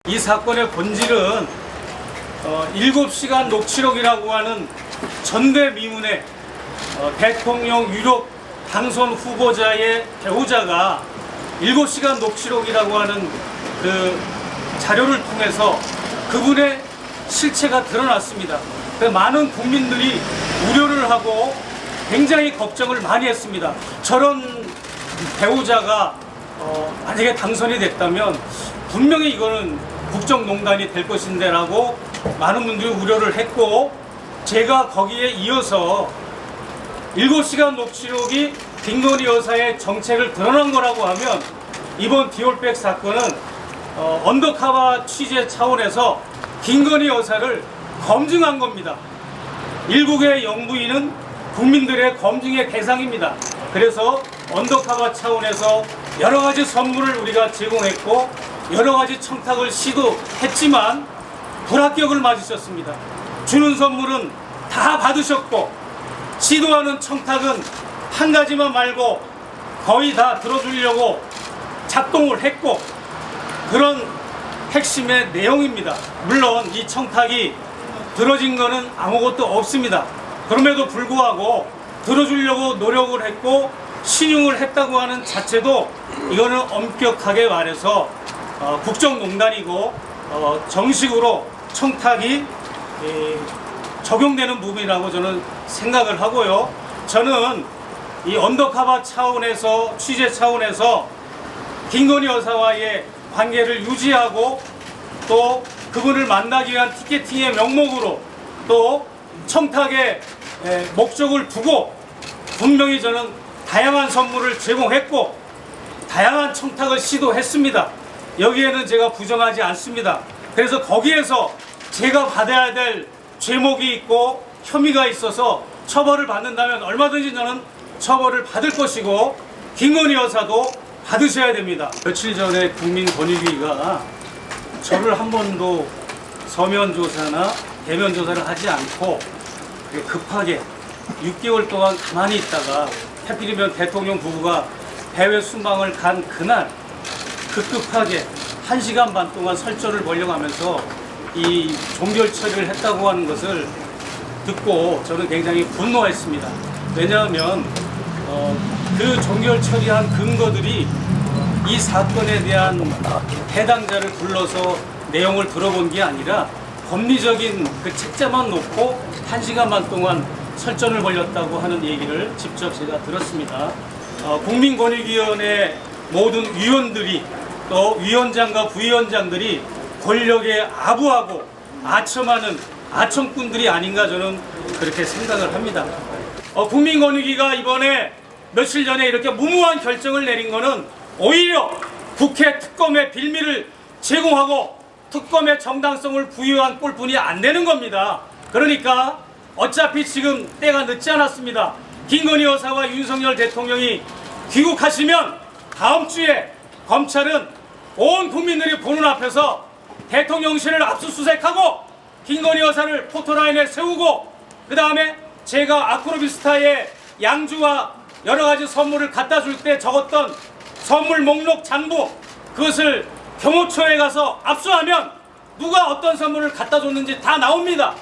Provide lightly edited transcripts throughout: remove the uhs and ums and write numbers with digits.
이 사건의 본질은 7시간 녹취록이라고 하는 전대미문의 대통령 유력 당선 후보자의 배우자가 7시간 녹취록이라고 하는 그 자료를 통해서 그분의 실체가 드러났습니다. 많은 국민들이 우려를 하고 굉장히 걱정을 많이 했습니다. 저런 배우자가 만약에 당선이 됐다면 분명히 이거는 국정농단이 될 것인데 라고 많은 분들이 우려를 했고, 제가 거기에 이어서 7시간 녹취록이 김건희 여사의 정책을 드러난 거라고 하면 이번 디올백 사건은 언더커버 취재 차원에서 김건희 여사를 검증한 겁니다. 일국의 영부인은 국민들의 검증의 대상입니다. 그래서 언더커버 차원에서 여러 가지 선물을 우리가 제공했고 여러 가지 청탁을 시도했지만 불합격을 맞으셨습니다. 주는 선물은 다 받으셨고 시도하는 청탁은 한 가지만 말고 거의 다 들어주려고 작동을 했고, 그런 핵심의 내용입니다. 물론 이 청탁이 들어진 거는 아무것도 없습니다. 그럼에도 불구하고 들어주려고 노력을 했고 신용을 했다고 하는 자체도 이거는 엄격하게 말해서 국정농단이고 정식으로 청탁이 적용되는 부분이라고 저는 생각을 하고요. 저는 이 언더커버 차원에서 취재 차원에서 김건희 여사와의 관계를 유지하고 또 그분을 만나기 위한 티켓팅의 명목으로 또 청탁의 목적을 두고 분명히 저는 다양한 선물을 제공했고 다양한 청탁을 시도했습니다. 여기에는 제가 부정하지 않습니다. 그래서 거기에서 제가 받아야 될 죄목이 있고 혐의가 있어서 처벌을 받는다면 얼마든지 저는 처벌을 받을 것이고 김건희 여사도 받으셔야 됩니다. 며칠 전에 국민권익위가 저를 한 번도 서면 조사나 대면 조사를 하지 않고 급하게 6개월 동안 가만히 있다가 하필이면 대통령 부부가 해외 순방을 간 그날 급하게 1시간 반 동안 설전을 벌려가면서 이 종결 처리를 했다고 하는 것을 듣고 저는 굉장히 분노했습니다. 왜냐하면 그 종결 처리한 근거들이 이 사건에 대한 해당자를 불러서 내용을 들어본 게 아니라 법리적인 그 책자만 놓고 1시간 반 동안 설전을 벌였다고 하는 얘기를 직접 제가 들었습니다. 국민권익위원회 모든 위원들이 또 위원장과 부위원장들이 권력에 아부하고 아첨하는 아첨꾼들이 아닌가 저는 그렇게 생각을 합니다. 국민권익위가 이번에 며칠 전에 이렇게 무모한 결정을 내린 것은 오히려 국회 특검의 빌미를 제공하고 특검의 정당성을 부여한 꼴뿐이 안 되는 겁니다. 그러니까 어차피 지금 때가 늦지 않았습니다. 김건희 여사와 윤석열 대통령이 귀국하시면 다음 주에 검찰은 온 국민들이 보는 앞에서 대통령실을 압수수색하고 김건희 여사를 포토라인에 세우고 그 다음에 제가 아크로비스타의 양주와 여러 가지 선물을 갖다 줄 때 적었던 선물 목록 장부 그것을 경호처에 가서 압수하면 누가 어떤 선물을 갖다 줬는지 다 나옵니다.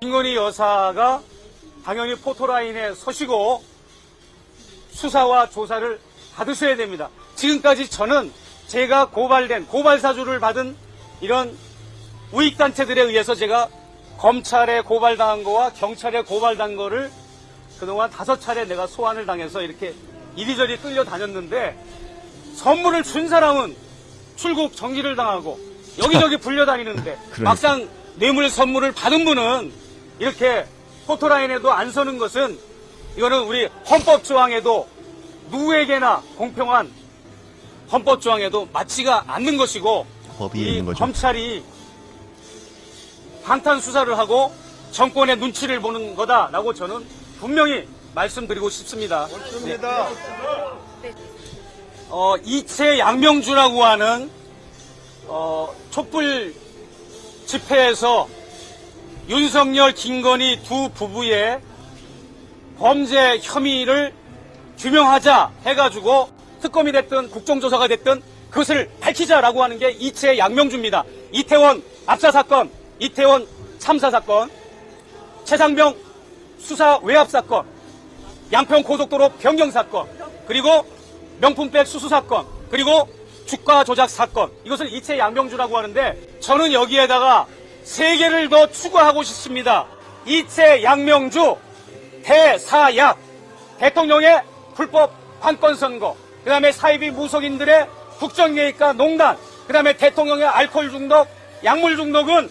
김건희 여사가 당연히 포토라인에 서시고 수사와 조사를 받으셔야 됩니다. 지금까지 저는 제가 고발사주를 받은 이런 우익단체들에 의해서 제가 검찰에 고발당한 거와 경찰에 고발당한 거를 그동안 5차례 내가 소환을 당해서 이렇게 이리저리 끌려다녔는데 선물을 준 사람은 출국 정지를 당하고 여기저기 불려다니는데 막상 뇌물 선물을 받은 분은 이렇게 포토라인에도 안 서는 것은 이거는 우리 헌법조항에도 누구에게나 공평한 헌법조항에도 맞지가 않는 것이고 법이 이 있는 거죠. 검찰이 방탄 수사를 하고 정권의 눈치를 보는 거다라고 저는 분명히 말씀드리고 싶습니다. 맞습니다. 이채 양명주라고 하는 촛불 집회에서 윤석열, 김건희 두 부부의 범죄 혐의를 규명하자 해가지고 특검이 됐든 국정조사가 됐든 그것을 밝히자라고 하는 게 이채 양명주입니다. 이태원 압사 사건, 이태원 참사 사건, 최상병 수사 외압 사건, 양평 고속도로 변경 사건, 그리고 명품백 수수 사건, 그리고 주가 조작 사건, 이것을 이채 양명주라고 하는데 저는 여기에다가 세 개를 더 추가하고 싶습니다. 이채 양명주 대사약, 대통령의 불법 관권 선거, 그 다음에 사이비 무속인들의 국정개입과 농단, 그 다음에 대통령의 알코올 중독, 약물 중독은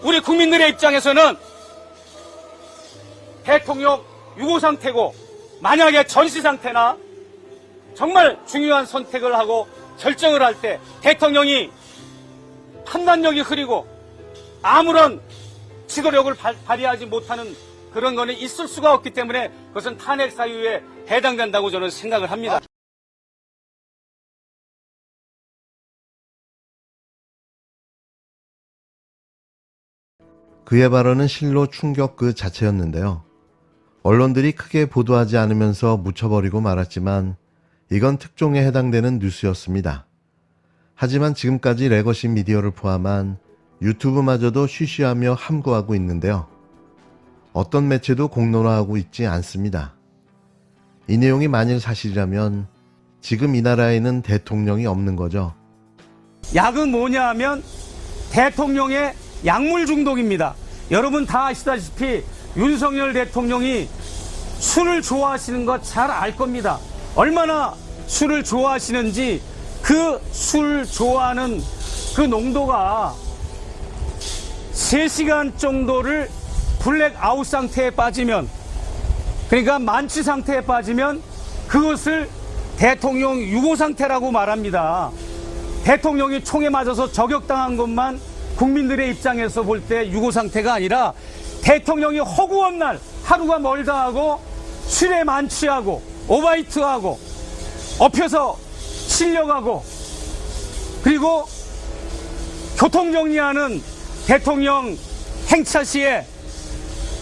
우리 국민들의 입장에서는 대통령 유고 상태고, 만약에 전시 상태나 정말 중요한 선택을 하고 결정을 할 때 대통령이 판단력이 흐리고 아무런 지도력을 발휘하지 못하는 그런 거는 있을 수가 없기 때문에 그것은 탄핵 사유에 해당된다고 저는 생각을 합니다. 그의 발언은 실로 충격 그 자체였는데요. 언론들이 크게 보도하지 않으면서 묻혀버리고 말았지만 이건 특종에 해당되는 뉴스였습니다. 하지만 지금까지 레거시 미디어를 포함한 유튜브마저도 쉬쉬하며 함구하고 있는데요. 어떤 매체도 공론화하고 있지 않습니다. 이 내용이 만일 사실이라면 지금 이 나라에는 대통령이 없는 거죠. 약은 뭐냐 하면 대통령의 약물 중독입니다. 여러분 다 아시다시피 윤석열 대통령이 술을 좋아하시는 거 잘 알 겁니다. 얼마나 술을 좋아하시는지 그 술 좋아하는 그 농도가 3시간 정도를 블랙아웃 상태에 빠지면, 그러니까 만취 상태에 빠지면 그것을 대통령 유고 상태라고 말합니다. 대통령이 총에 맞아서 저격당한 것만 국민들의 입장에서 볼 때 유고 상태가 아니라 대통령이 허구한 날 하루가 멀다 하고 술에 만취하고 오바이트하고 엎혀서 실려가고 그리고 교통정리하는 대통령 행차 시에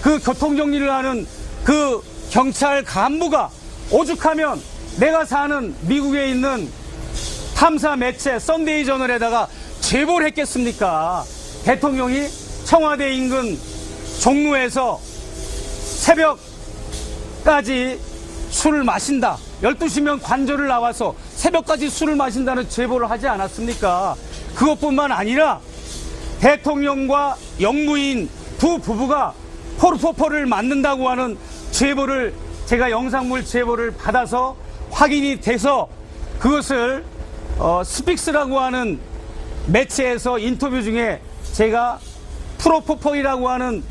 그 교통정리를 하는 그 경찰 간부가 오죽하면 내가 사는 미국에 있는 탐사 매체 썬데이 저널에다가 제보를 했겠습니까? 대통령이 청와대 인근 종로에서 새벽까지 술을 마신다. 12시면 관저를 나와서 새벽까지 술을 마신다는 제보를 하지 않았습니까? 그것뿐만 아니라 대통령과 영무인 두 부부가 포르포포를 맞는다고 하는 제보를 제가 영상물 제보를 받아서 확인이 돼서 그것을 스픽스라고 하는 매체에서 인터뷰 중에 제가 프로포폴이라고 하는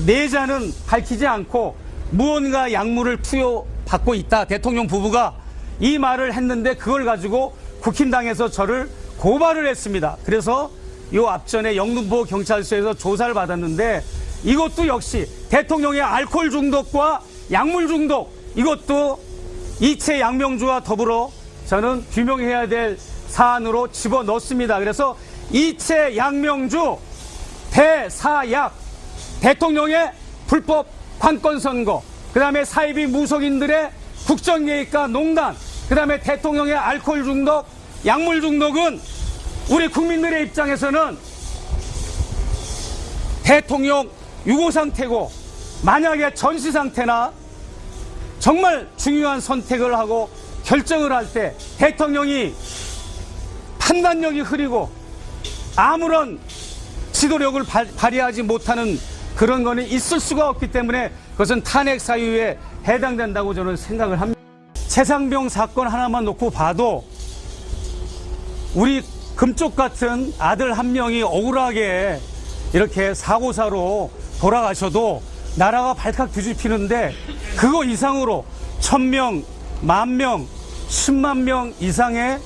내자는 밝히지 않고 무언가 약물을 투여받고 있다. 대통령 부부가 이 말을 했는데 그걸 가지고 국힘당에서 저를 고발을 했습니다. 그래서 이 앞전에 영등포 경찰서에서 조사를 받았는데 이것도 역시 대통령의 알코올 중독과 약물 중독, 이것도 이채 양명주와 더불어 저는 규명해야 될 사안으로 집어넣습니다. 그래서 이채 양명주 대사약, 대통령의 불법 관권 선거, 그 다음에 사이비 무속인들의 국정개입과 농단, 그 다음에 대통령의 알코올 중독, 약물 중독은 우리 국민들의 입장에서는 대통령 유고 상태고, 만약에 전시 상태나 정말 중요한 선택을 하고 결정을 할 때 대통령이 판단력이 흐리고 아무런 지도력을 발휘하지 못하는 그런 거는 있을 수가 없기 때문에 그것은 탄핵 사유에 해당된다고 저는 생각을 합니다. 최상병 사건 하나만 놓고 봐도 우리 금쪽 같은 아들 한 명이 억울하게 이렇게 사고사로 돌아가셔도 나라가 발칵 뒤집히는데 그거 이상으로 1000명, 10,000명, 10만 명 이상의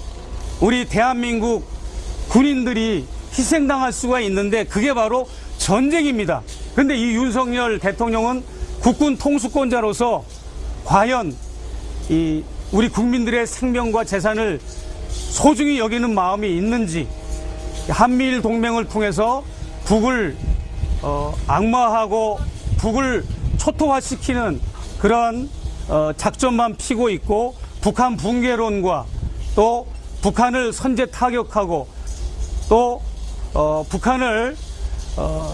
우리 대한민국 군인들이 희생당할 수가 있는데 그게 바로 전쟁입니다. 그런데 이 윤석열 대통령은 국군 통수권자로서 과연 이 우리 국민들의 생명과 재산을 소중히 여기는 마음이 있는지, 한미일 동맹을 통해서 북을 악마하고 북을 초토화시키는 그런 작전만 피고 있고, 북한 붕괴론과 또 북한을 선제 타격하고 또 북한을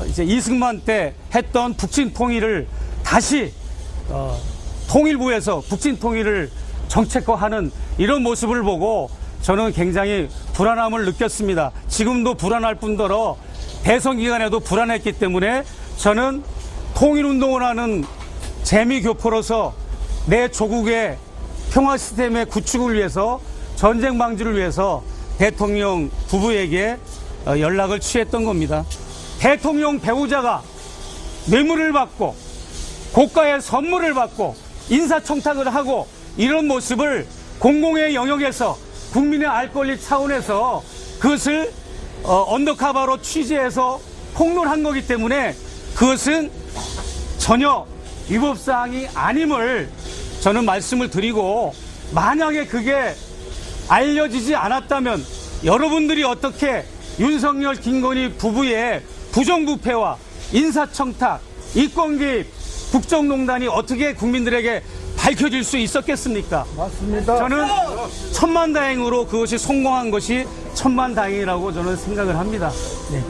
이제 이승만 때 했던 북진 통일을 다시 통일부에서 북진 통일을 정책화하는 이런 모습을 보고 저는 굉장히 불안함을 느꼈습니다. 지금도 불안할 뿐더러 대선 기간에도 불안했기 때문에 저는 통일운동을 하는 재미교포로서 내 조국의 평화 시스템의 구축을 위해서, 전쟁 방지를 위해서 대통령 부부에게 연락을 취했던 겁니다. 대통령 배우자가 뇌물을 받고 고가의 선물을 받고 인사청탁을 하고 이런 모습을 공공의 영역에서 국민의 알 권리 차원에서 그것을 언더커버로 취재해서 폭로한 거기 때문에 그것은 전혀 위법사항이 아님을 저는 말씀을 드리고, 만약에 그게 알려지지 않았다면 여러분들이 어떻게 윤석열 김건희 부부의 부정부패와 인사청탁, 이권개입, 국정농단이 어떻게 국민들에게 밝혀질 수 있었겠습니까? 맞습니다. 저는 천만다행으로 그것이 성공한 것이 천만다행이라고 저는 생각을 합니다. 네.